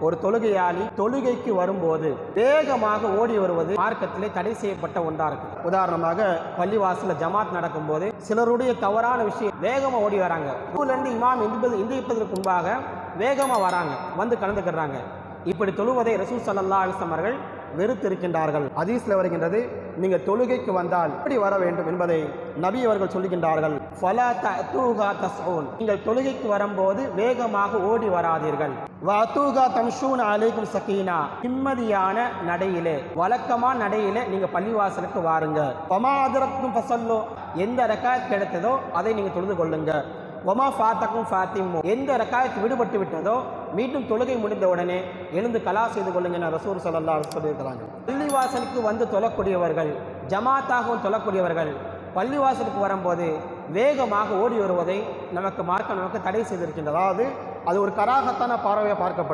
ஒரு தொழுகையாளி தொழுகைக்கு வரும்போது வேகமாக ஓடி வருவது மார்க்கத்திலே தடை செய்யப்பட்ட ஒன்றா இருக்கு. உதாரணமாக பள்ளிவாசல ஜமாத் நடக்கும்போது சிலருடைய தவறான விஷயம் வேகமாக ஓடி வராங்க. இமாம் எந்திரிப்பதற்கு முன்பாக வேகமாக வராங்க, வந்து கலந்துக்கிறாங்க. இப்படி தொழுவதை ரசூல் ஸல்லல்லாஹு அலைஹி வஸல்லம் அவர்கள் வெறுத்திருக்கின்றார்கள். ஹதீஸ்ல வருகின்றது, நீங்கள் தொழுகைக்கு வந்தால் எப்படி வர வேண்டும் என்பதை நபி அவர்கள் சொல்லுகின்றார்கள். ஃபலா தஅதூஹா தஸ்ஊன், நீங்கள் தொழுகைக்கு வரும்போது வேகமாக ஓடி வராதீர்கள். வஅதூஹா தம்ஷூன அலைக்கும் சகீனா, நிம்மதியான நடையிலே வழக்கமான நடையிலே நீங்க பள்ளிவாசலுக்கு வாருங்க. ஃபமா அதரக்தும் ஃபஸல்லு, எந்த ரக்காத் கிடைத்ததோ அதை நீங்க தொழுது கொள்ளுங்க. வமா ஃபாத்தக்கும் ஃபாத்திமு, எந்த ரக்காயத்து விடுபட்டு விட்டதோ மீண்டும் தொழுகை முடிந்த உடனே எழுந்து கலா செய்து கொள்ளுங்க ரசூல் ஸல்லல்லாஹு அலைஹி வஸல்லம் சொல்லியிருக்கிறாங்க. பள்ளிவாசலுக்கு வந்து தொழக்கூடியவர்கள், ஜமாத்தாகவும் தொழக்கூடியவர்கள் பள்ளிவாசலுக்கு வரும்போது வேகமாக ஓடி வருவதை நமக்கு தடை செய்திருக்கின்றது. அதாவது அது ஒரு கராகத்தான பார்வையை பார்க்கப்படுது.